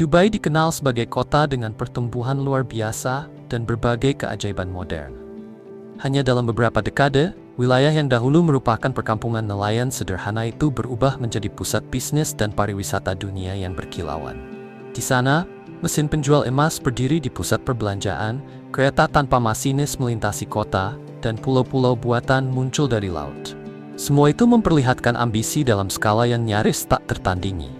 Dubai dikenal sebagai kota dengan pertumbuhan luar biasa dan berbagai keajaiban modern. Hanya dalam beberapa dekade, wilayah yang dahulu merupakan perkampungan nelayan sederhana itu berubah menjadi pusat bisnis dan pariwisata dunia yang berkilauan. Di sana, mesin penjual emas berdiri di pusat perbelanjaan, kereta tanpa masinis melintasi kota, dan pulau-pulau buatan muncul dari laut. Semua itu memperlihatkan ambisi dalam skala yang nyaris tak tertandingi.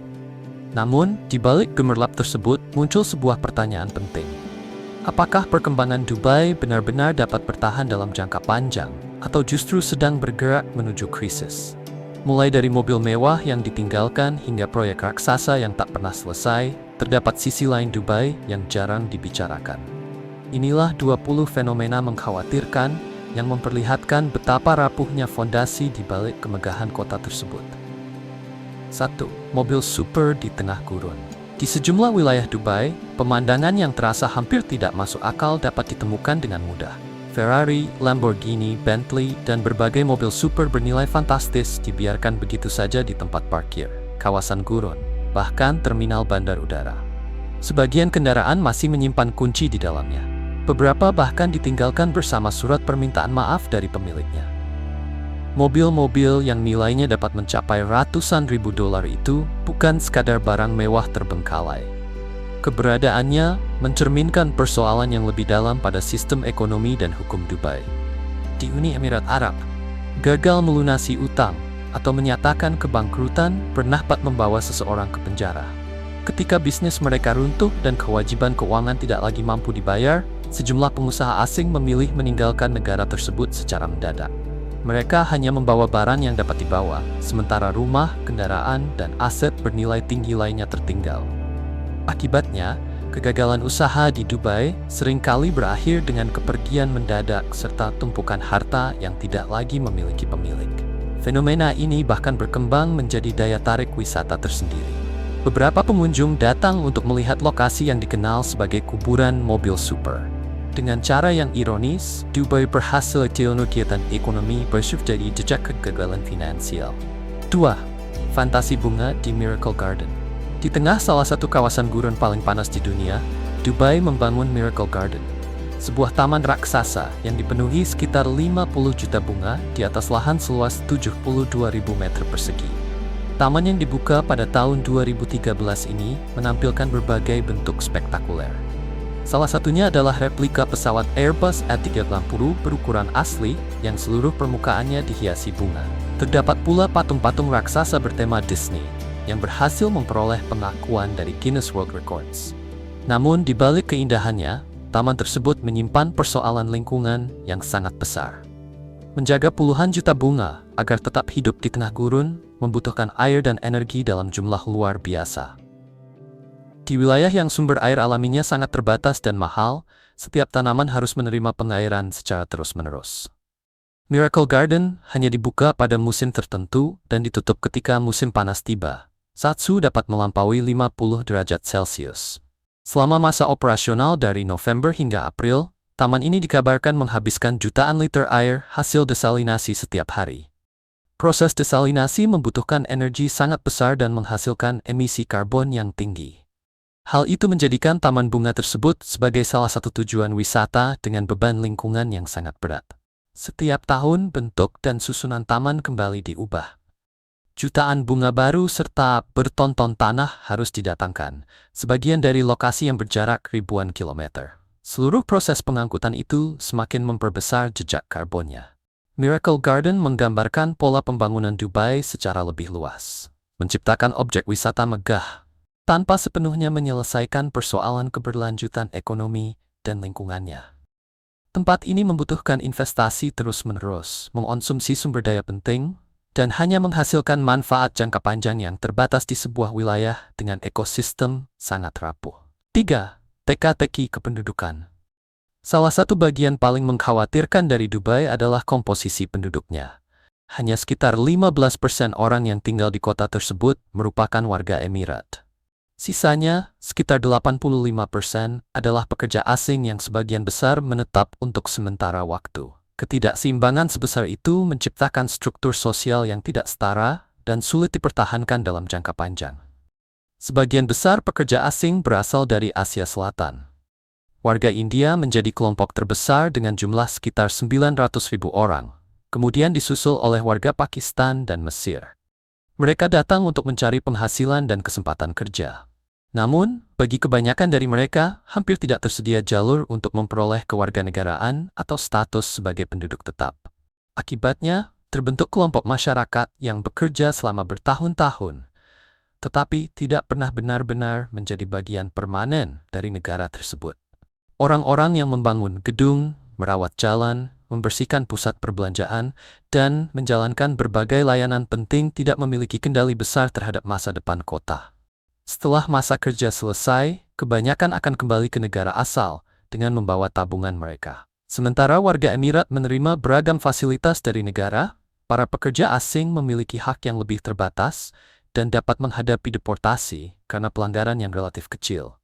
Namun, di balik gemerlap tersebut muncul sebuah pertanyaan penting. Apakah perkembangan Dubai benar-benar dapat bertahan dalam jangka panjang, atau justru sedang bergerak menuju krisis? Mulai dari mobil mewah yang ditinggalkan hingga proyek raksasa yang tak pernah selesai, terdapat sisi lain Dubai yang jarang dibicarakan. Inilah 20 fenomena mengkhawatirkan yang memperlihatkan betapa rapuhnya fondasi di balik kemegahan kota tersebut. 1. Mobil super di tengah gurun. Di sejumlah wilayah Dubai, pemandangan yang terasa hampir tidak masuk akal dapat ditemukan dengan mudah. Ferrari, Lamborghini, Bentley, dan berbagai mobil super bernilai fantastis dibiarkan begitu saja di tempat parkir, kawasan gurun, bahkan terminal bandar udara. Sebagian kendaraan masih menyimpan kunci di dalamnya. Beberapa bahkan ditinggalkan bersama surat permintaan maaf dari pemiliknya. Mobil-mobil yang nilainya dapat mencapai ratusan ribu dolar itu bukan sekadar barang mewah terbengkalai. Keberadaannya mencerminkan persoalan yang lebih dalam pada sistem ekonomi dan hukum Dubai. Di Uni Emirat Arab, gagal melunasi utang atau menyatakan kebangkrutan pernah dapat membawa seseorang ke penjara. Ketika bisnis mereka runtuh dan kewajiban keuangan tidak lagi mampu dibayar, sejumlah pengusaha asing memilih meninggalkan negara tersebut secara mendadak. Mereka hanya membawa barang yang dapat dibawa, sementara rumah, kendaraan, dan aset bernilai tinggi lainnya tertinggal. Akibatnya, kegagalan usaha di Dubai seringkali berakhir dengan kepergian mendadak serta tumpukan harta yang tidak lagi memiliki pemilik. Fenomena ini bahkan berkembang menjadi daya tarik wisata tersendiri. Beberapa pengunjung datang untuk melihat lokasi yang dikenal sebagai kuburan mobil super. Dengan cara yang ironis, Dubai berhasil kegiatan ekonomi jadi jejak kegagalan finansial. 2. Fantasi bunga di Miracle Garden. Di tengah salah satu kawasan gurun paling panas di dunia, Dubai membangun Miracle Garden, sebuah taman raksasa yang dipenuhi sekitar 50 juta bunga di atas lahan seluas 72.000 meter persegi. Taman yang dibuka pada tahun 2013 ini menampilkan berbagai bentuk spektakuler. Salah satunya adalah replika pesawat Airbus A380 berukuran asli yang seluruh permukaannya dihiasi bunga. Terdapat pula patung-patung raksasa bertema Disney yang berhasil memperoleh pengakuan dari Guinness World Records. Namun di balik keindahannya, taman tersebut menyimpan persoalan lingkungan yang sangat besar. Menjaga puluhan juta bunga agar tetap hidup di tengah gurun membutuhkan air dan energi dalam jumlah luar biasa. Di wilayah yang sumber air alaminya sangat terbatas dan mahal, setiap tanaman harus menerima pengairan secara terus-menerus. Miracle Garden hanya dibuka pada musim tertentu dan ditutup ketika musim panas tiba, saat suhu dapat melampaui 50 derajat Celcius. Selama masa operasional dari November hingga April, taman ini dikabarkan menghabiskan jutaan liter air hasil desalinasi setiap hari. Proses desalinasi membutuhkan energi sangat besar dan menghasilkan emisi karbon yang tinggi. Hal itu menjadikan taman bunga tersebut sebagai salah satu tujuan wisata dengan beban lingkungan yang sangat berat. Setiap tahun bentuk dan susunan taman kembali diubah. Jutaan bunga baru serta bertonton tanah harus didatangkan, sebagian dari lokasi yang berjarak ribuan kilometer. Seluruh proses pengangkutan itu semakin memperbesar jejak karbonnya. Miracle Garden menggambarkan pola pembangunan Dubai secara lebih luas, menciptakan objek wisata megah, tanpa sepenuhnya menyelesaikan persoalan keberlanjutan ekonomi dan lingkungannya. Tempat ini membutuhkan investasi terus-menerus, mengonsumsi sumber daya penting, dan hanya menghasilkan manfaat jangka panjang yang terbatas di sebuah wilayah dengan ekosistem sangat rapuh. 3. Teka-teki kependudukan. Salah satu bagian paling mengkhawatirkan dari Dubai adalah komposisi penduduknya. Hanya sekitar 15% orang yang tinggal di kota tersebut merupakan warga Emirat. Sisanya, sekitar 85% adalah pekerja asing yang sebagian besar menetap untuk sementara waktu. Ketidakseimbangan sebesar itu menciptakan struktur sosial yang tidak setara dan sulit dipertahankan dalam jangka panjang. Sebagian besar pekerja asing berasal dari Asia Selatan. Warga India menjadi kelompok terbesar dengan jumlah sekitar 900.000 orang, kemudian disusul oleh warga Pakistan dan Mesir. Mereka datang untuk mencari penghasilan dan kesempatan kerja. Namun, bagi kebanyakan dari mereka, hampir tidak tersedia jalur untuk memperoleh kewarganegaraan atau status sebagai penduduk tetap. Akibatnya, terbentuk kelompok masyarakat yang bekerja selama bertahun-tahun, tetapi tidak pernah benar-benar menjadi bagian permanen dari negara tersebut. Orang-orang yang membangun gedung, merawat jalan, membersihkan pusat perbelanjaan, dan menjalankan berbagai layanan penting tidak memiliki kendali besar terhadap masa depan kota. Setelah masa kerja selesai, kebanyakan akan kembali ke negara asal dengan membawa tabungan mereka. Sementara warga Emirat menerima beragam fasilitas dari negara, para pekerja asing memiliki hak yang lebih terbatas dan dapat menghadapi deportasi karena pelanggaran yang relatif kecil.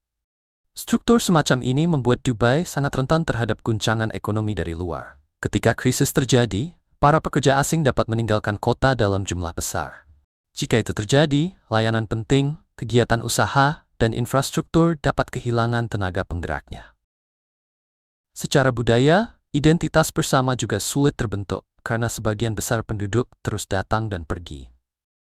Struktur semacam ini membuat Dubai sangat rentan terhadap guncangan ekonomi dari luar. Ketika krisis terjadi, para pekerja asing dapat meninggalkan kota dalam jumlah besar. Jika itu terjadi, layanan penting, kegiatan usaha, dan infrastruktur dapat kehilangan tenaga penggeraknya. Secara budaya, identitas bersama juga sulit terbentuk karena sebagian besar penduduk terus datang dan pergi.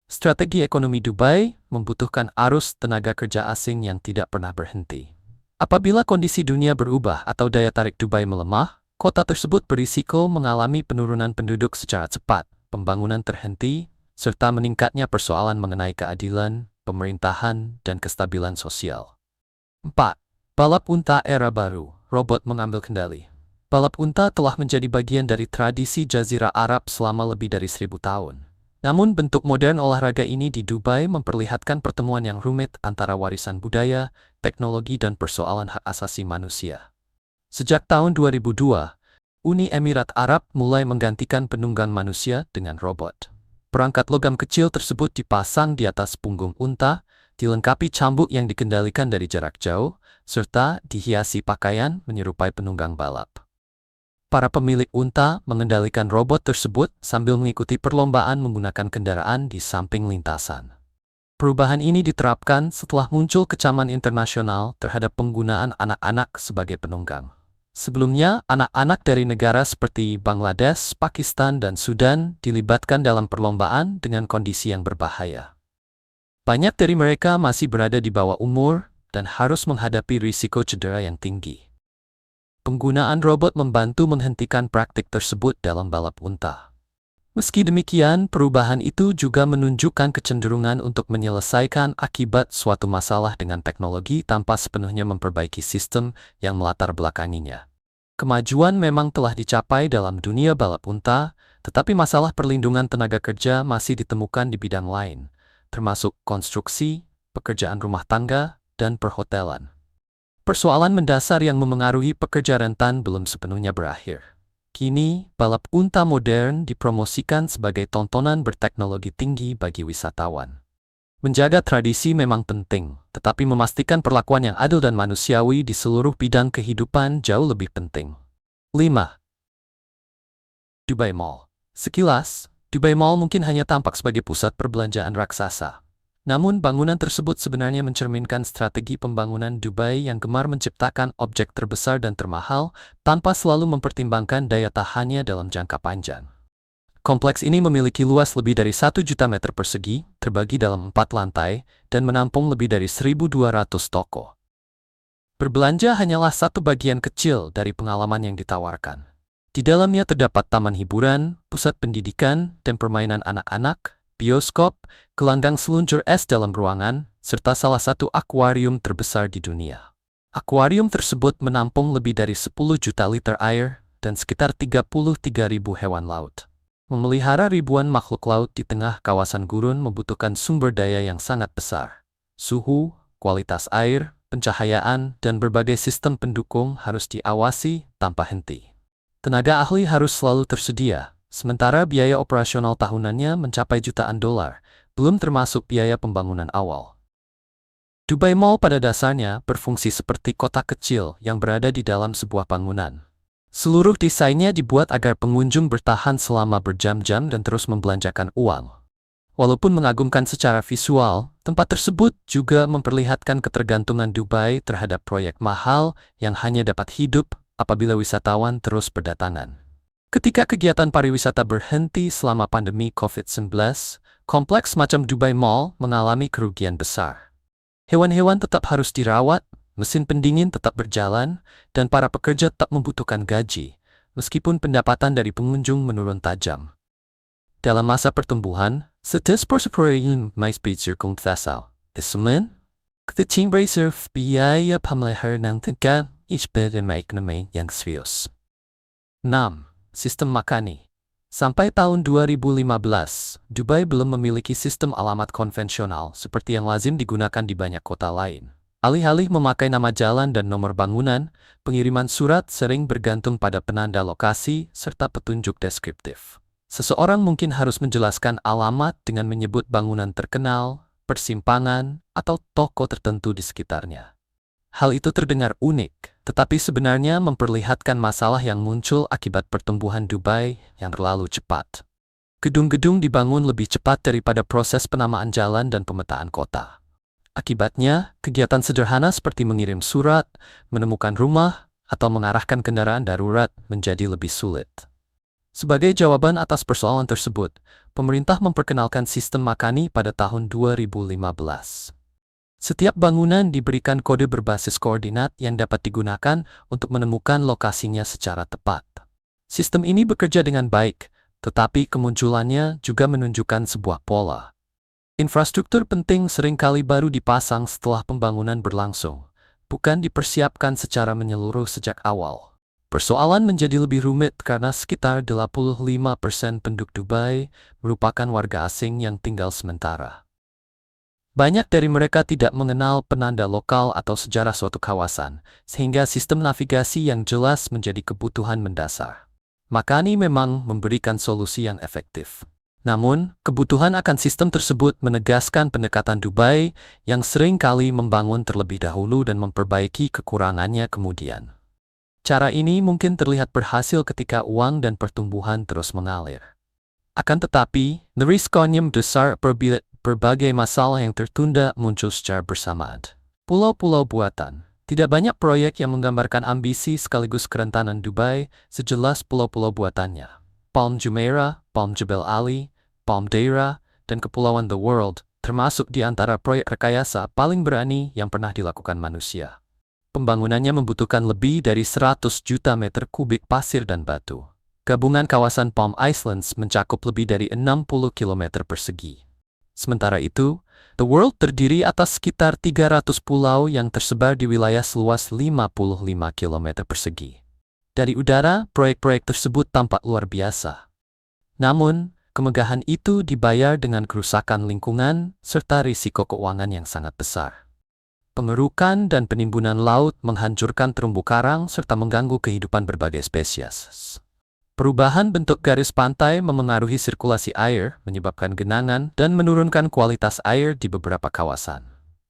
Strategi ekonomi Dubai membutuhkan arus tenaga kerja asing yang tidak pernah berhenti. Apabila kondisi dunia berubah atau daya tarik Dubai melemah, kota tersebut berisiko mengalami penurunan penduduk secara cepat, pembangunan terhenti, serta meningkatnya persoalan mengenai keadilan, pemerintahan, dan kestabilan sosial. 4. Balap unta era baru, robot mengambil kendali. Balap unta telah menjadi bagian dari tradisi Jazirah Arab selama lebih dari 1000 tahun. Namun bentuk modern olahraga ini di Dubai memperlihatkan pertemuan yang rumit antara warisan budaya, teknologi, dan persoalan hak asasi manusia. Sejak tahun 2002, Uni Emirat Arab mulai menggantikan penunggang manusia dengan robot. Perangkat logam kecil tersebut dipasang di atas punggung unta, dilengkapi cambuk yang dikendalikan dari jarak jauh, serta dihiasi pakaian menyerupai penunggang balap. Para pemilik unta mengendalikan robot tersebut sambil mengikuti perlombaan menggunakan kendaraan di samping lintasan. Perubahan ini diterapkan setelah muncul kecaman internasional terhadap penggunaan anak-anak sebagai penunggang. Sebelumnya, anak-anak dari negara seperti Bangladesh, Pakistan, dan Sudan dilibatkan dalam perlombaan dengan kondisi yang berbahaya. Banyak dari mereka masih berada di bawah umur dan harus menghadapi risiko cedera yang tinggi. Penggunaan robot membantu menghentikan praktik tersebut dalam balap unta. Meski demikian, perubahan itu juga menunjukkan kecenderungan untuk menyelesaikan akibat suatu masalah dengan teknologi tanpa sepenuhnya memperbaiki sistem yang melatar belakanginya. Kemajuan memang telah dicapai dalam dunia balap unta, tetapi masalah perlindungan tenaga kerja masih ditemukan di bidang lain, termasuk konstruksi, pekerjaan rumah tangga, dan perhotelan. Persoalan mendasar yang memengaruhi pekerja rentan belum sepenuhnya berakhir. Kini, balap unta modern dipromosikan sebagai tontonan berteknologi tinggi bagi wisatawan. Menjaga tradisi memang penting, tetapi memastikan perlakuan yang adil dan manusiawi di seluruh bidang kehidupan jauh lebih penting. 5. Dubai Mall. Sekilas, Dubai Mall mungkin hanya tampak sebagai pusat perbelanjaan raksasa. Namun bangunan tersebut sebenarnya mencerminkan strategi pembangunan Dubai yang gemar menciptakan objek terbesar dan termahal tanpa selalu mempertimbangkan daya tahannya dalam jangka panjang. Kompleks ini memiliki luas lebih dari 1 juta meter persegi, terbagi dalam 4 lantai, dan menampung lebih dari 1.200 toko. Berbelanja hanyalah satu bagian kecil dari pengalaman yang ditawarkan. Di dalamnya terdapat taman hiburan, pusat pendidikan, dan permainan anak-anak, bioskop, gelanggang seluncur es dalam ruangan, serta salah satu akuarium terbesar di dunia. Akuarium tersebut menampung lebih dari 10 juta liter air dan sekitar 33.000 hewan laut. Memelihara ribuan makhluk laut di tengah kawasan gurun membutuhkan sumber daya yang sangat besar. Suhu, kualitas air, pencahayaan, dan berbagai sistem pendukung harus diawasi tanpa henti. Tenaga ahli harus selalu tersedia. Sementara biaya operasional tahunannya mencapai jutaan dolar, belum termasuk biaya pembangunan awal. Dubai Mall pada dasarnya berfungsi seperti kota kecil yang berada di dalam sebuah bangunan. Seluruh desainnya dibuat agar pengunjung bertahan selama berjam-jam dan terus membelanjakan uang. Walaupun mengagumkan secara visual, tempat tersebut juga memperlihatkan ketergantungan Dubai terhadap proyek mahal yang hanya dapat hidup apabila wisatawan terus berdatangan. Ketika kegiatan pariwisata berhenti selama pandemi COVID-19, kompleks macam Dubai Mall mengalami kerugian besar. Hewan-hewan tetap harus dirawat, mesin pendingin tetap berjalan, dan para pekerja tetap membutuhkan gaji, meskipun pendapatan dari pengunjung menurun tajam. Dalam masa pertumbuhan, setes perseperayaan mais bidsurkung tasal. Isuman, ketiting reserve biaya pamlehar ng tingkat isbed and ekonomi yang serius. 6. Sistem Makani. Sampai tahun 2015, Dubai belum memiliki sistem alamat konvensional seperti yang lazim digunakan di banyak kota lain. Alih-alih memakai nama jalan dan nomor bangunan, pengiriman surat sering bergantung pada penanda lokasi serta petunjuk deskriptif. Seseorang mungkin harus menjelaskan alamat dengan menyebut bangunan terkenal, persimpangan, atau toko tertentu di sekitarnya. Hal itu terdengar unik, tetapi sebenarnya memperlihatkan masalah yang muncul akibat pertumbuhan Dubai yang terlalu cepat. Gedung-gedung dibangun lebih cepat daripada proses penamaan jalan dan pemetaan kota. Akibatnya, kegiatan sederhana seperti mengirim surat, menemukan rumah, atau mengarahkan kendaraan darurat menjadi lebih sulit. Sebagai jawaban atas persoalan tersebut, pemerintah memperkenalkan sistem Makani pada tahun 2015. Setiap bangunan diberikan kode berbasis koordinat yang dapat digunakan untuk menemukan lokasinya secara tepat. Sistem ini bekerja dengan baik, tetapi kemunculannya juga menunjukkan sebuah pola. Infrastruktur penting seringkali baru dipasang setelah pembangunan berlangsung, bukan dipersiapkan secara menyeluruh sejak awal. Persoalan menjadi lebih rumit karena sekitar 85% penduduk Dubai merupakan warga asing yang tinggal sementara. Banyak dari mereka tidak mengenal penanda lokal atau sejarah suatu kawasan, sehingga sistem navigasi yang jelas menjadi kebutuhan mendasar. Makani memang memberikan solusi yang efektif. Namun, kebutuhan akan sistem tersebut menegaskan pendekatan Dubai yang sering kali membangun terlebih dahulu dan memperbaiki kekurangannya kemudian. Cara ini mungkin terlihat berhasil ketika uang dan pertumbuhan terus mengalir. Akan tetapi, risikonya besar apabila berbagai masalah yang tertunda muncul secara bersamaan. Pulau-pulau buatan. Tidak banyak proyek yang menggambarkan ambisi sekaligus kerentanan Dubai sejelas pulau-pulau buatannya. Palm Jumeirah, Palm Jebel Ali, Palm Deira, dan Kepulauan The World, termasuk di antara proyek rekayasa paling berani yang pernah dilakukan manusia. Pembangunannya membutuhkan lebih dari 100 juta meter kubik pasir dan batu. Gabungan kawasan Palm Islands mencakup lebih dari 60 km persegi. Sementara itu, The World terdiri atas sekitar 300 pulau yang tersebar di wilayah seluas 55 km persegi. Dari udara, proyek-proyek tersebut tampak luar biasa. Namun, kemegahan itu dibayar dengan kerusakan lingkungan serta risiko keuangan yang sangat besar. Pengerukan dan penimbunan laut menghancurkan terumbu karang serta mengganggu kehidupan berbagai spesies. Perubahan bentuk garis pantai memengaruhi sirkulasi air, menyebabkan genangan, dan menurunkan kualitas air di beberapa kawasan.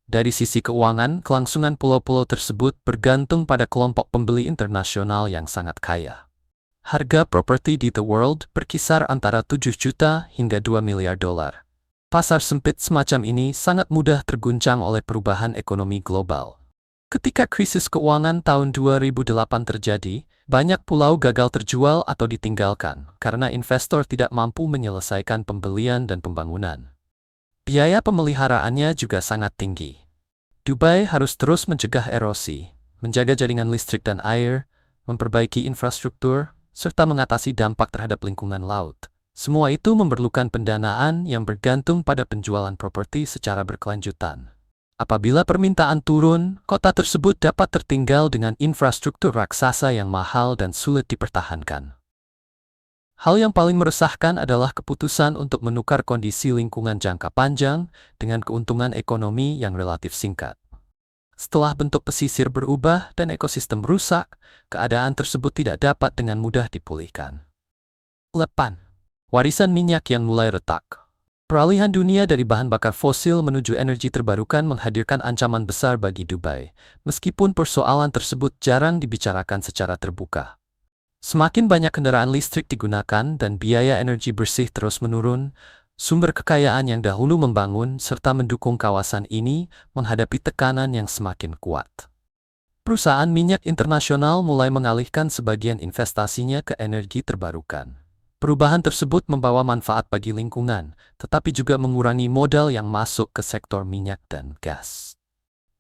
Dari sisi keuangan, kelangsungan pulau-pulau tersebut bergantung pada kelompok pembeli internasional yang sangat kaya. Harga properti di The World berkisar antara 7 juta hingga 2 miliar dolar. Pasar sempit semacam ini sangat mudah terguncang oleh perubahan ekonomi global. Ketika krisis keuangan tahun 2008 terjadi, banyak pulau gagal terjual atau ditinggalkan karena investor tidak mampu menyelesaikan pembelian dan pembangunan. Biaya pemeliharaannya juga sangat tinggi. Dubai harus terus mencegah erosi, menjaga jaringan listrik dan air, memperbaiki infrastruktur, serta mengatasi dampak terhadap lingkungan laut. Semua itu memerlukan pendanaan yang bergantung pada penjualan properti secara berkelanjutan. Apabila permintaan turun, kota tersebut dapat tertinggal dengan infrastruktur raksasa yang mahal dan sulit dipertahankan. Hal yang paling meresahkan adalah keputusan untuk menukar kondisi lingkungan jangka panjang dengan keuntungan ekonomi yang relatif singkat. Setelah bentuk pesisir berubah dan ekosistem rusak, keadaan tersebut tidak dapat dengan mudah dipulihkan. 8. Warisan minyak yang mulai retak. Peralihan dunia dari bahan bakar fosil menuju energi terbarukan menghadirkan ancaman besar bagi Dubai, meskipun persoalan tersebut jarang dibicarakan secara terbuka. Semakin banyak kendaraan listrik digunakan dan biaya energi bersih terus menurun, Sumber kekayaan yang dahulu membangun serta mendukung kawasan ini menghadapi tekanan yang semakin kuat. Perusahaan minyak internasional mulai mengalihkan sebagian investasinya ke energi terbarukan. Perubahan tersebut membawa manfaat bagi lingkungan, tetapi juga mengurangi modal yang masuk ke sektor minyak dan gas.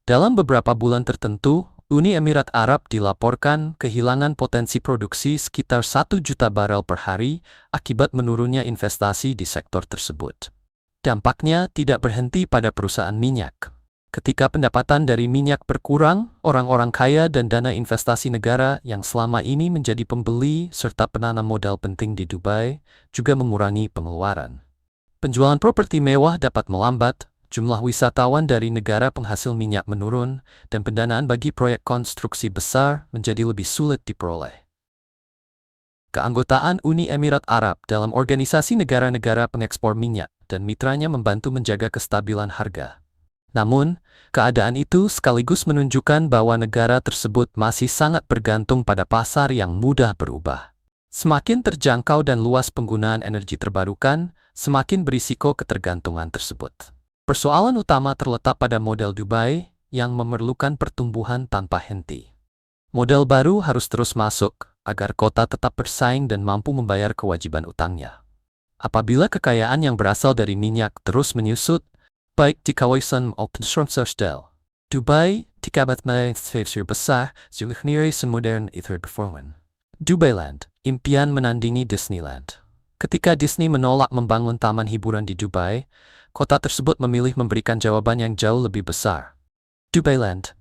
Dalam beberapa bulan tertentu, Uni Emirat Arab dilaporkan kehilangan potensi produksi sekitar 1 juta barel per hari akibat menurunnya investasi di sektor tersebut. Dampaknya tidak berhenti pada perusahaan minyak. Ketika pendapatan dari minyak berkurang, orang-orang kaya dan dana investasi negara yang selama ini menjadi pembeli serta penanam modal penting di Dubai juga mengurangi pengeluaran. Penjualan properti mewah dapat melambat, jumlah wisatawan dari negara penghasil minyak menurun, dan pendanaan bagi proyek konstruksi besar menjadi lebih sulit diperoleh. Keanggotaan Uni Emirat Arab dalam organisasi negara-negara pengekspor minyak dan mitranya membantu menjaga kestabilan harga. Namun, keadaan itu sekaligus menunjukkan bahwa negara tersebut masih sangat bergantung pada pasar yang mudah berubah. Semakin terjangkau dan luas penggunaan energi terbarukan, semakin berisiko ketergantungan tersebut. Persoalan utama terletak pada model Dubai yang memerlukan pertumbuhan tanpa henti. Model baru harus terus masuk agar kota tetap bersaing dan mampu membayar kewajiban utangnya. Apabila kekayaan yang berasal dari minyak terus menyusut, baik di kawasan maupun Sel, Dubai dikabat menjadi besar seluruh semodern itu performan. Dubailand, impian menandingi Disneyland. Ketika Disney menolak membangun taman hiburan di Dubai, kota tersebut memilih memberikan jawaban yang jauh lebih besar. Dubailand.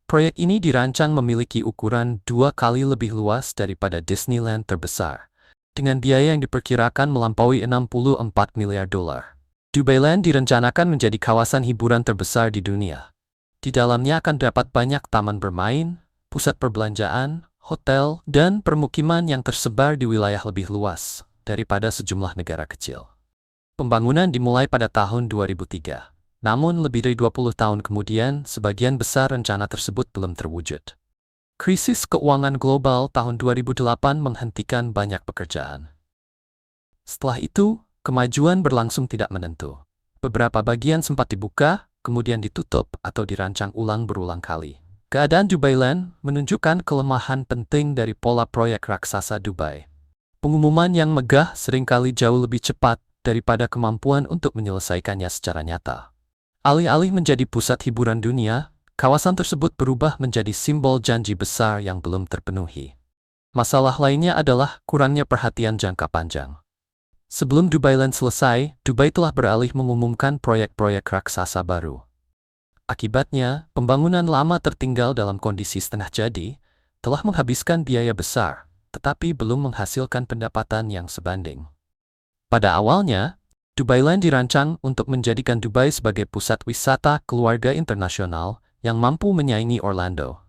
Proyek ini dirancang memiliki ukuran 2 kali lebih luas daripada Disneyland terbesar, dengan biaya yang diperkirakan melampaui 64 miliar dolar. Dubailand direncanakan menjadi kawasan hiburan terbesar di dunia. Di dalamnya akan dapat banyak taman bermain, pusat perbelanjaan, hotel, dan permukiman yang tersebar di wilayah lebih luas daripada sejumlah negara kecil. Pembangunan dimulai pada tahun 2003. Namun lebih dari 20 tahun kemudian, sebagian besar rencana tersebut belum terwujud. Krisis keuangan global tahun 2008 menghentikan banyak pekerjaan. Setelah itu, kemajuan berlangsung tidak menentu. Beberapa bagian sempat dibuka, kemudian ditutup atau dirancang ulang berulang kali. Keadaan Dubailand menunjukkan kelemahan penting dari pola proyek raksasa Dubai. Pengumuman yang megah seringkali jauh lebih cepat daripada kemampuan untuk menyelesaikannya secara nyata. Alih-alih menjadi pusat hiburan dunia, kawasan tersebut berubah menjadi simbol janji besar yang belum terpenuhi. Masalah lainnya adalah kurangnya perhatian jangka panjang. Sebelum Dubailand selesai, Dubai telah beralih mengumumkan proyek-proyek raksasa baru. Akibatnya, pembangunan lama tertinggal dalam kondisi setengah jadi, telah menghabiskan biaya besar, tetapi belum menghasilkan pendapatan yang sebanding. Pada awalnya, Dubailand dirancang untuk menjadikan Dubai sebagai pusat wisata keluarga internasional yang mampu menyaingi Orlando.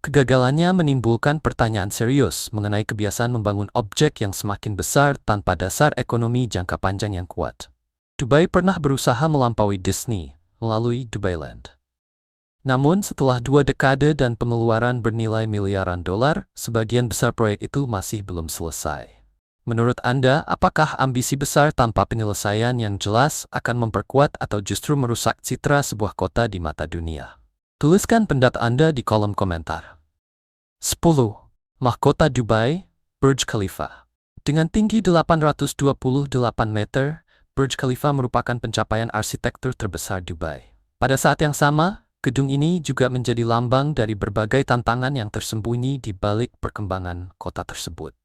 Kegagalannya menimbulkan pertanyaan serius mengenai kebiasaan membangun objek yang semakin besar tanpa dasar ekonomi jangka panjang yang kuat. Dubai pernah berusaha melampaui Disney melalui Dubailand. Namun setelah 2 dekade dan pengeluaran bernilai miliaran dolar, sebagian besar proyek itu masih belum selesai. Menurut Anda, apakah ambisi besar tanpa penyelesaian yang jelas akan memperkuat atau justru merusak citra sebuah kota di mata dunia? Tuliskan pendapat Anda di kolom komentar. 10. Mahkota Dubai, Burj Khalifa. Dengan tinggi 828 meter, Burj Khalifa merupakan pencapaian arsitektur terbesar Dubai. Pada saat yang sama, gedung ini juga menjadi lambang dari berbagai tantangan yang tersembunyi di balik perkembangan kota tersebut.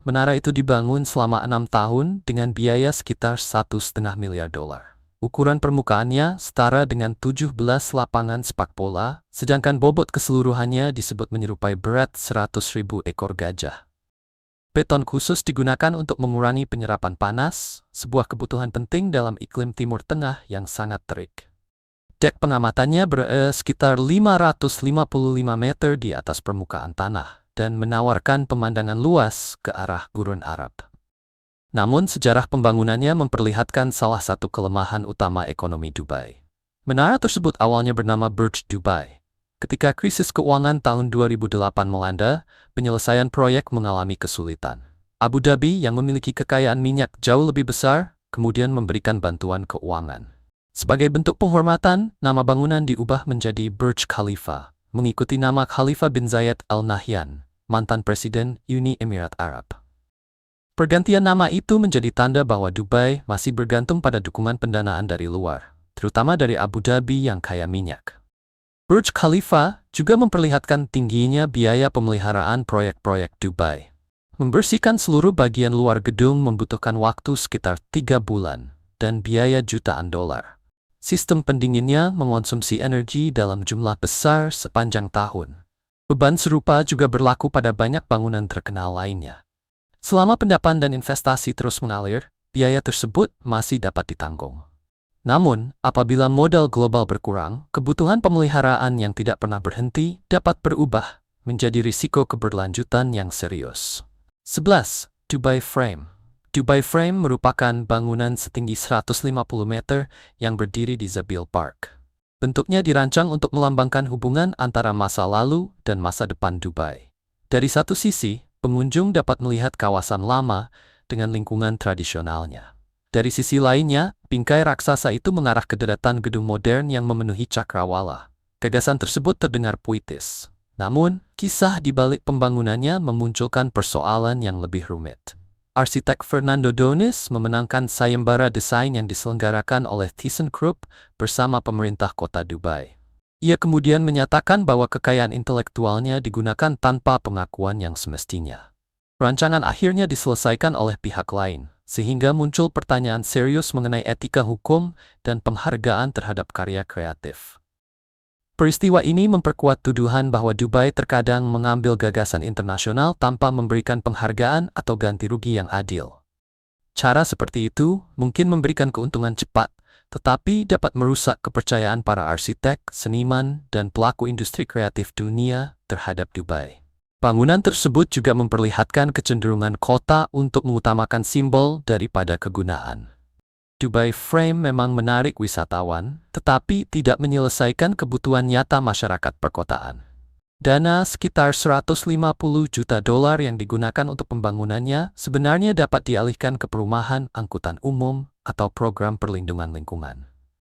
Menara itu dibangun selama 6 tahun dengan biaya sekitar 1,5 miliar dolar. Ukuran permukaannya setara dengan 17 lapangan sepak bola, sedangkan bobot keseluruhannya disebut menyerupai berat 100.000 ekor gajah. Beton khusus digunakan untuk mengurangi penyerapan panas, sebuah kebutuhan penting dalam iklim Timur Tengah yang sangat terik. Dek pengamatannya berada sekitar 555 meter di atas permukaan tanah dan menawarkan pemandangan luas ke arah Gurun Arab. Namun sejarah pembangunannya memperlihatkan salah satu kelemahan utama ekonomi Dubai. Menara tersebut awalnya bernama Burj Dubai. Ketika krisis keuangan tahun 2008 melanda, penyelesaian proyek mengalami kesulitan. Abu Dhabi yang memiliki kekayaan minyak jauh lebih besar, kemudian memberikan bantuan keuangan. Sebagai bentuk penghormatan, nama bangunan diubah menjadi Burj Khalifa, mengikuti nama Khalifa bin Zayed Al Nahyan, mantan Presiden Uni Emirat Arab. Pergantian nama itu menjadi tanda bahwa Dubai masih bergantung pada dukungan pendanaan dari luar, terutama dari Abu Dhabi yang kaya minyak. Burj Khalifa juga memperlihatkan tingginya biaya pemeliharaan proyek-proyek Dubai. Membersihkan seluruh bagian luar gedung membutuhkan waktu sekitar 3 bulan dan biaya jutaan dolar. Sistem pendinginnya mengonsumsi energi dalam jumlah besar sepanjang tahun. Beban serupa juga berlaku pada banyak bangunan terkenal lainnya. Selama pendapat dan investasi terus mengalir, biaya tersebut masih dapat ditanggung. Namun, apabila modal global berkurang, kebutuhan pemeliharaan yang tidak pernah berhenti dapat berubah menjadi risiko keberlanjutan yang serius. 11. Dubai Frame. Dubai Frame merupakan bangunan setinggi 150 meter yang berdiri di Zabil Park. Bentuknya dirancang untuk melambangkan hubungan antara masa lalu dan masa depan Dubai. Dari satu sisi, pengunjung dapat melihat kawasan lama dengan lingkungan tradisionalnya. Dari sisi lainnya, bingkai raksasa itu mengarah ke deretan gedung modern yang memenuhi cakrawala. Gagasan tersebut terdengar puitis. Namun, kisah di balik pembangunannya memunculkan persoalan yang lebih rumit. Arsitek Fernando Donis memenangkan sayembara desain yang diselenggarakan oleh ThyssenKrupp bersama pemerintah kota Dubai. Ia kemudian menyatakan bahwa kekayaan intelektualnya digunakan tanpa pengakuan yang semestinya. Rancangan akhirnya diselesaikan oleh pihak lain, sehingga muncul pertanyaan serius mengenai etika hukum dan penghargaan terhadap karya kreatif. Peristiwa ini memperkuat tuduhan bahwa Dubai terkadang mengambil gagasan internasional tanpa memberikan penghargaan atau ganti rugi yang adil. Cara seperti itu mungkin memberikan keuntungan cepat, tetapi dapat merusak kepercayaan para arsitek, seniman, dan pelaku industri kreatif dunia terhadap Dubai. Bangunan tersebut juga memperlihatkan kecenderungan kota untuk mengutamakan simbol daripada kegunaan. Dubai Frame memang menarik wisatawan, tetapi tidak menyelesaikan kebutuhan nyata masyarakat perkotaan. Dana sekitar 150 juta dolar yang digunakan untuk pembangunannya sebenarnya dapat dialihkan ke perumahan, angkutan umum, atau program perlindungan lingkungan.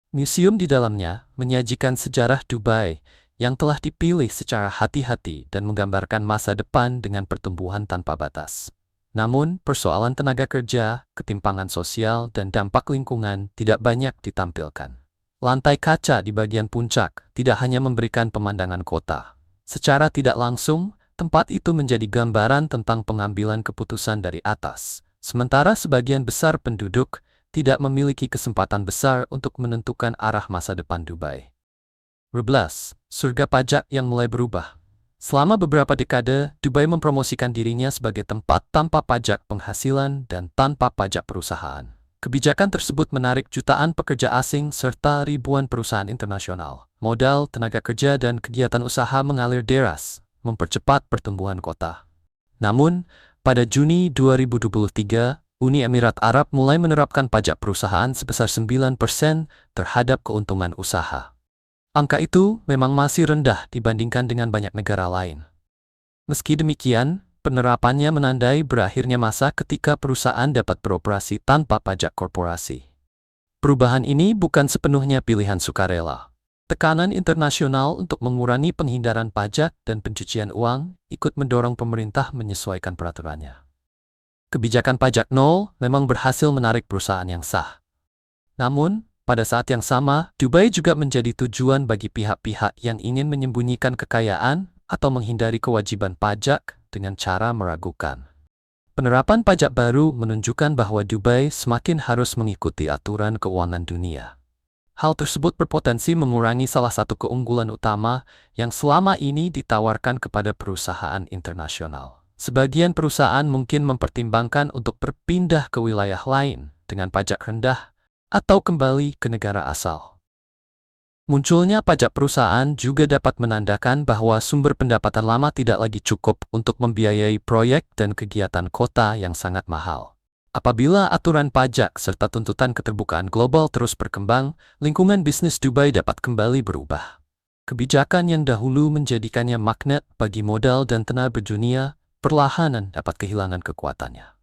Museum di dalamnya menyajikan sejarah Dubai yang telah dipilih secara hati-hati dan menggambarkan masa depan dengan pertumbuhan tanpa batas. Namun, persoalan tenaga kerja, ketimpangan sosial, dan dampak lingkungan tidak banyak ditampilkan. Lantai kaca di bagian puncak tidak hanya memberikan pemandangan kota. Secara tidak langsung, tempat itu menjadi gambaran tentang pengambilan keputusan dari atas, sementara sebagian besar penduduk tidak memiliki kesempatan besar untuk menentukan arah masa depan Dubai. 12. Surga pajak yang mulai berubah. Selama beberapa dekade, Dubai mempromosikan dirinya sebagai tempat tanpa pajak penghasilan dan tanpa pajak perusahaan. Kebijakan tersebut menarik jutaan pekerja asing serta ribuan perusahaan internasional. Modal, tenaga kerja, dan kegiatan usaha mengalir deras, mempercepat pertumbuhan kota. Namun, pada Juni 2023, Uni Emirat Arab mulai menerapkan pajak perusahaan sebesar 9% terhadap keuntungan usaha. Angka itu memang masih rendah dibandingkan dengan banyak negara lain. Meski demikian, penerapannya menandai berakhirnya masa ketika perusahaan dapat beroperasi tanpa pajak korporasi. Perubahan ini bukan sepenuhnya pilihan sukarela. Tekanan internasional untuk mengurangi penghindaran pajak dan pencucian uang ikut mendorong pemerintah menyesuaikan peraturannya. Kebijakan pajak nol memang berhasil menarik perusahaan yang sah. Namun, pada saat yang sama, Dubai juga menjadi tujuan bagi pihak-pihak yang ingin menyembunyikan kekayaan atau menghindari kewajiban pajak dengan cara meragukan. Penerapan pajak baru menunjukkan bahwa Dubai semakin harus mengikuti aturan keuangan dunia. Hal tersebut berpotensi mengurangi salah satu keunggulan utama yang selama ini ditawarkan kepada perusahaan internasional. Sebagian perusahaan mungkin mempertimbangkan untuk berpindah ke wilayah lain dengan pajak rendah atau kembali ke negara asal. Munculnya pajak perusahaan juga dapat menandakan bahwa sumber pendapatan lama tidak lagi cukup untuk membiayai proyek dan kegiatan kota yang sangat mahal. Apabila aturan pajak serta tuntutan keterbukaan global terus berkembang, lingkungan bisnis Dubai dapat kembali berubah. Kebijakan yang dahulu menjadikannya magnet bagi modal dan tenaga dunia, perlahan dapat kehilangan kekuatannya.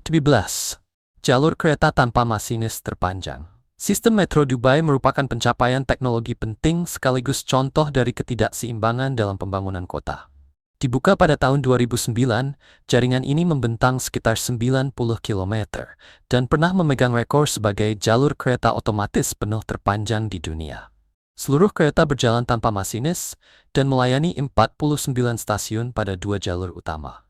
13. Jalur kereta tanpa masinis terpanjang. Sistem Metro Dubai merupakan pencapaian teknologi penting sekaligus contoh dari ketidakseimbangan dalam pembangunan kota. Dibuka pada tahun 2009, jaringan ini membentang sekitar 90 km dan pernah memegang rekor sebagai jalur kereta otomatis penuh terpanjang di dunia. Seluruh kereta berjalan tanpa masinis dan melayani 49 stasiun pada 2 jalur utama.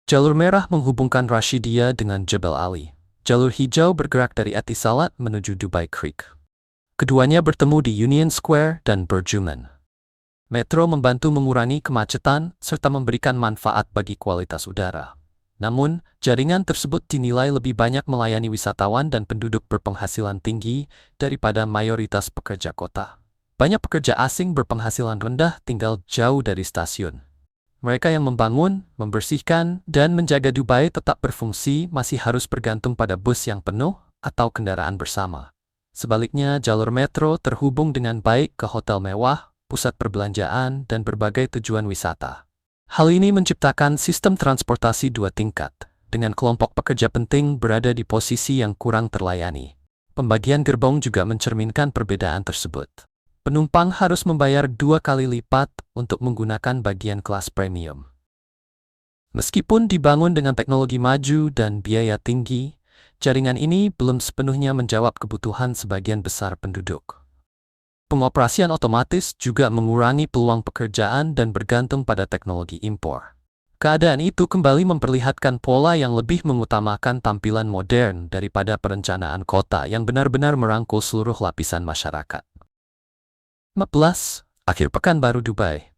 Jalur merah menghubungkan Rashidiyah dengan Jebel Ali. Jalur hijau bergerak dari Etisalat menuju Dubai Creek. Keduanya bertemu di Union Square dan Burjuman. Metro membantu mengurangi kemacetan serta memberikan manfaat bagi kualitas udara. Namun, jaringan tersebut dinilai lebih banyak melayani wisatawan dan penduduk berpenghasilan tinggi daripada mayoritas pekerja kota. Banyak pekerja asing berpenghasilan rendah tinggal jauh dari stasiun. Mereka yang membangun, membersihkan, dan menjaga Dubai tetap berfungsi masih harus bergantung pada bus yang penuh atau kendaraan bersama. Sebaliknya, jalur metro terhubung dengan baik ke hotel mewah, pusat perbelanjaan, dan berbagai tujuan wisata. Hal ini menciptakan sistem transportasi 2 tingkat, dengan kelompok pekerja penting berada di posisi yang kurang terlayani. Pembagian gerbong juga mencerminkan perbedaan tersebut. Penumpang harus membayar 2 kali lipat untuk menggunakan bagian kelas premium. Meskipun dibangun dengan teknologi maju dan biaya tinggi, jaringan ini belum sepenuhnya menjawab kebutuhan sebagian besar penduduk. Pengoperasian otomatis juga mengurangi peluang pekerjaan dan bergantung pada teknologi impor. Keadaan itu kembali memperlihatkan pola yang lebih mengutamakan tampilan modern daripada perencanaan kota yang benar-benar merangkul seluruh lapisan masyarakat. 14. Akhir Pekan Baru Dubai.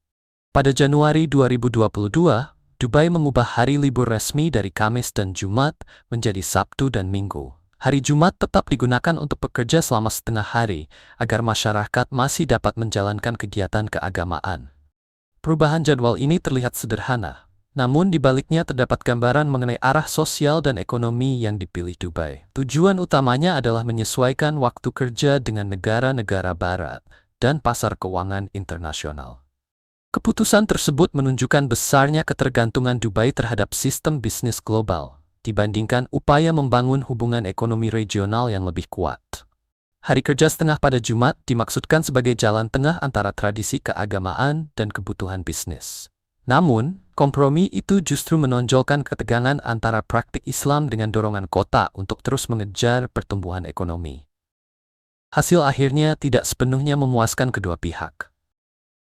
Pada Januari 2022, Dubai mengubah hari libur resmi dari Kamis dan Jumat menjadi Sabtu dan Minggu. Hari Jumat tetap digunakan untuk bekerja selama setengah hari agar masyarakat masih dapat menjalankan kegiatan keagamaan. Perubahan jadwal ini terlihat sederhana, namun di baliknya terdapat gambaran mengenai arah sosial dan ekonomi yang dipilih Dubai. Tujuan utamanya adalah menyesuaikan waktu kerja dengan negara-negara barat dan pasar keuangan internasional. Keputusan tersebut menunjukkan besarnya ketergantungan Dubai terhadap sistem bisnis global, dibandingkan upaya membangun hubungan ekonomi regional yang lebih kuat. Hari kerja setengah pada Jumat dimaksudkan sebagai jalan tengah antara tradisi keagamaan dan kebutuhan bisnis. Namun, kompromi itu justru menonjolkan ketegangan antara praktik Islam dengan dorongan kota untuk terus mengejar pertumbuhan ekonomi. Hasil akhirnya tidak sepenuhnya memuaskan kedua pihak.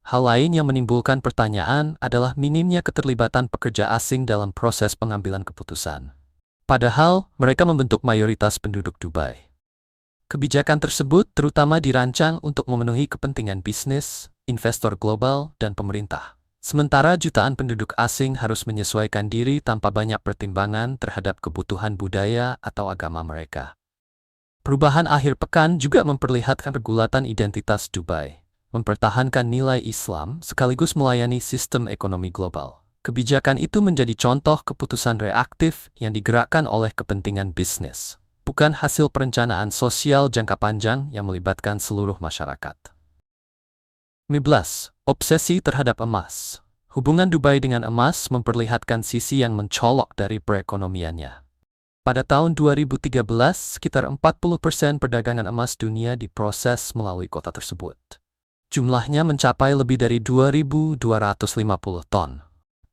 Hal lain yang menimbulkan pertanyaan adalah minimnya keterlibatan pekerja asing dalam proses pengambilan keputusan. Padahal, mereka membentuk mayoritas penduduk Dubai. Kebijakan tersebut terutama dirancang untuk memenuhi kepentingan bisnis, investor global, dan pemerintah. Sementara jutaan penduduk asing harus menyesuaikan diri tanpa banyak pertimbangan terhadap kebutuhan budaya atau agama mereka. Perubahan akhir pekan juga memperlihatkan pergulatan identitas Dubai, mempertahankan nilai Islam sekaligus melayani sistem ekonomi global. Kebijakan itu menjadi contoh keputusan reaktif yang digerakkan oleh kepentingan bisnis, bukan hasil perencanaan sosial jangka panjang yang melibatkan seluruh masyarakat. 15. Obsesi terhadap emas. Hubungan Dubai dengan emas memperlihatkan sisi yang mencolok dari perekonomiannya. Pada tahun 2013, sekitar 40% perdagangan emas dunia diproses melalui kota tersebut. Jumlahnya mencapai lebih dari 2.250 ton,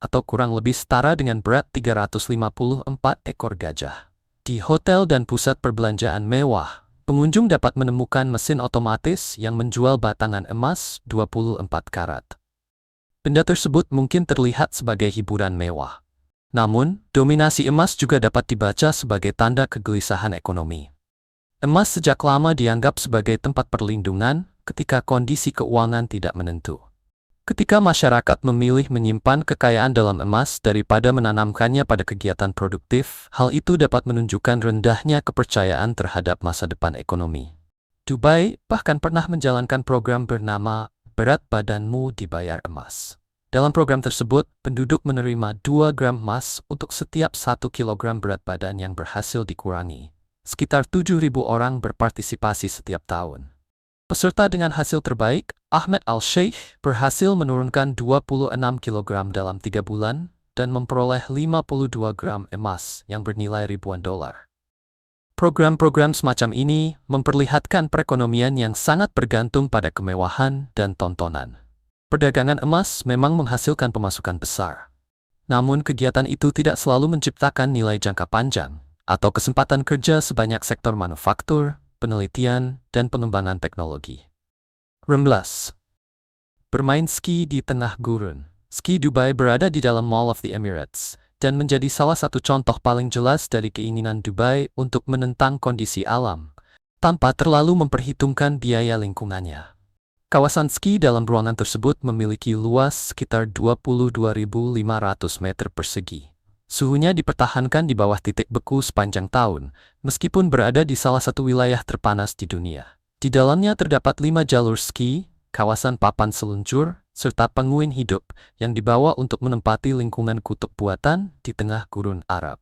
atau kurang lebih setara dengan berat 354 ekor gajah. Di hotel dan pusat perbelanjaan mewah, pengunjung dapat menemukan mesin otomatis yang menjual batangan emas 24 karat. Benda tersebut mungkin terlihat sebagai hiburan mewah. Namun, dominasi emas juga dapat dibaca sebagai tanda kegelisahan ekonomi. Emas sejak lama dianggap sebagai tempat perlindungan ketika kondisi keuangan tidak menentu. Ketika masyarakat memilih menyimpan kekayaan dalam emas daripada menanamkannya pada kegiatan produktif, hal itu dapat menunjukkan rendahnya kepercayaan terhadap masa depan ekonomi. Dubai bahkan pernah menjalankan program bernama Berat Badanmu Dibayar Emas. Dalam program tersebut, penduduk menerima 2 gram emas untuk setiap 1 kilogram berat badan yang berhasil dikurangi. Sekitar 7.000 orang berpartisipasi setiap tahun. Peserta dengan hasil terbaik, Ahmed Al-Sheikh, berhasil menurunkan 26 kg dalam 3 bulan dan memperoleh 52 gram emas yang bernilai ribuan dolar. Program-program semacam ini memperlihatkan perekonomian yang sangat bergantung pada kemewahan dan tontonan. Perdagangan emas memang menghasilkan pemasukan besar. Namun kegiatan itu tidak selalu menciptakan nilai jangka panjang atau kesempatan kerja sebanyak sektor manufaktur, penelitian, dan pengembangan teknologi. 16. Bermain ski di tengah gurun. Ski Dubai berada di dalam Mall of the Emirates dan menjadi salah satu contoh paling jelas dari keinginan Dubai untuk menentang kondisi alam, tanpa terlalu memperhitungkan biaya lingkungannya. Kawasan ski dalam ruangan tersebut memiliki luas sekitar 22.500 meter persegi. Suhunya dipertahankan di bawah titik beku sepanjang tahun, meskipun berada di salah satu wilayah terpanas di dunia. Di dalamnya terdapat 5 jalur ski, kawasan papan seluncur, serta penguin hidup yang dibawa untuk menempati lingkungan kutub buatan di tengah gurun Arab.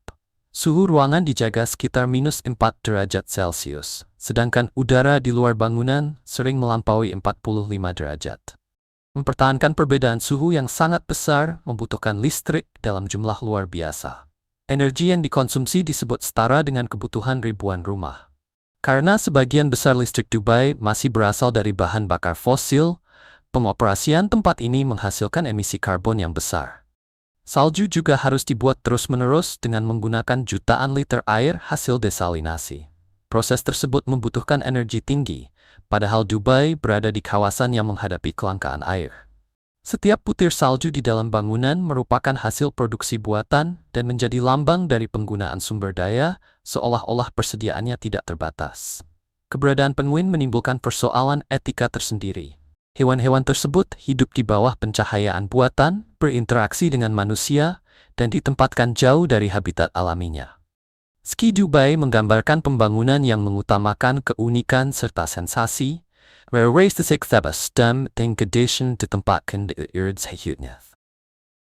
Suhu ruangan dijaga sekitar -4 derajat Celcius, sedangkan udara di luar bangunan sering melampaui 45 derajat. Mempertahankan perbedaan suhu yang sangat besar membutuhkan listrik dalam jumlah luar biasa. Energi yang dikonsumsi disebut setara dengan kebutuhan ribuan rumah. Karena sebagian besar listrik Dubai masih berasal dari bahan bakar fosil, pengoperasian tempat ini menghasilkan emisi karbon yang besar. Salju juga harus dibuat terus-menerus dengan menggunakan jutaan liter air hasil desalinasi. Proses tersebut membutuhkan energi tinggi, padahal Dubai berada di kawasan yang menghadapi kelangkaan air. Setiap butir salju di dalam bangunan merupakan hasil produksi buatan dan menjadi lambang dari penggunaan sumber daya, seolah-olah persediaannya tidak terbatas. Keberadaan penguin menimbulkan persoalan etika tersendiri. Hewan-hewan tersebut hidup di bawah pencahayaan buatan, berinteraksi dengan manusia, dan ditempatkan jauh dari habitat alaminya. Ski Dubai menggambarkan pembangunan yang mengutamakan keunikan serta sensasi, where race the sixth stem dan condition ditempatkan di irid sehutnya.